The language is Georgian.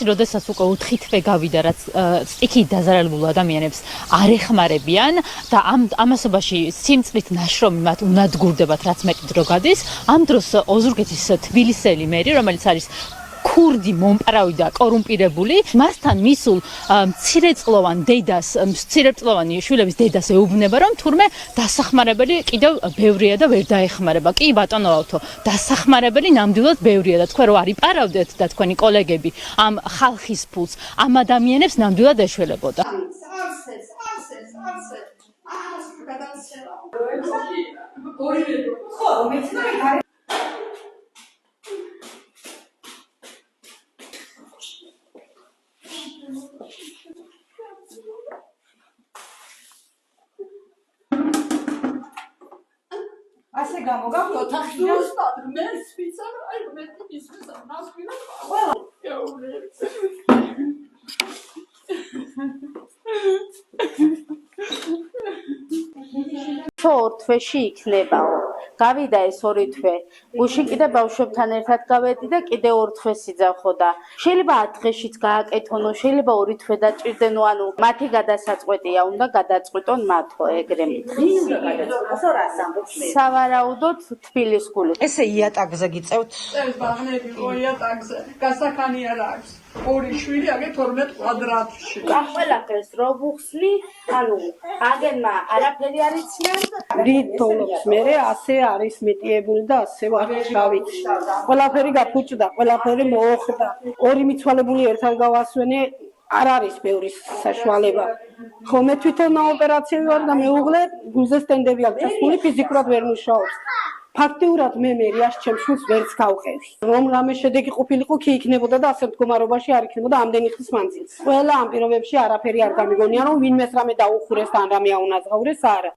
როდესაც უკვე 4 თვე გავიდა, რაც სტიქით დაზარალებულ ადამიანებს არ ეხმარებიან და ამასობაში სიმწყლით ნაშრომი მათ უნადგურდებათ, რაც მეტი დრო გადის, ამ დროს ოზურგეთის თბილისელი მერი, რომელიც არის ქურდი მომპარავი და კორუმპირებული, მასთან მისულ მცირეწლოვანი შვილების დედას ეუბნება, რომ თურმე დასახმარებელი კიდევ ბევრია და ვერ დაეხმარება. კი ბატონო ავთო, დასახმარებელი ნამდვილად ბევრია და თქვენ რო არიპარავდეთ და თქვენი კოლეგები ამ ხალხის ფულს, ამ ადამიანებს ნამდვილად ეშველებოდა. ასე გამოგავთ ოთახი მე სპეციალ აი მე ისმის ნასკინა ორ თვეში იქნებაო. გავიდა ეს 2 თვე. გუშინ კიდე ბავშვებთან ერთად გავედი და კიდე 2 თვეს იძახო და შეიძლება 10 დღეშიც გააკეთონო, შეიძლება 2 თვე დაჭირდენო, ანუ მათი გადასაწყვეტია, უნდა გადაწყვიტონ მათო ეგრე მითხის. სავარაუდოდ თბილის გული. ესე იატაკზე გიწევთ? წევს ბაღნები იატაკზე. გასახანი არ აქვს. 2 შვილი აგე 12 კვადრატში. ყველაფერს რო ვუხსნი, ანუ აგენმა არაფერი არ იციან. რითოლობს მე ასე არის მეტიებული და ასე ვარ გავიქ. ყველაფერი გაფუჭდა, ყველაფერი მოოხდა. 2 მიცვალებული ერთად გავასვენე, არ არის ბევრი საშუალება. ხო მე თვითონ ოპერაციაში ვარ და მეუღლე გულზე სტენდები აქვს. სული ფიზიკურად ვერ მუშაობს. ფაქტიურად მე მერიას ჩემს შვილს ვერც გავყევი. რომ რამე შედეგი ყოფილიყო, კი იქნებოდა და ასე მდგომარეობაში არ იქნებოდა ამდენი ხნის მანძილზე. ყველა ამ პირობებში არაფერი არ გამიგონია, რომ ვინმეს რამე დაუხურეს და ან რამე აუნაზღაურეს, არა.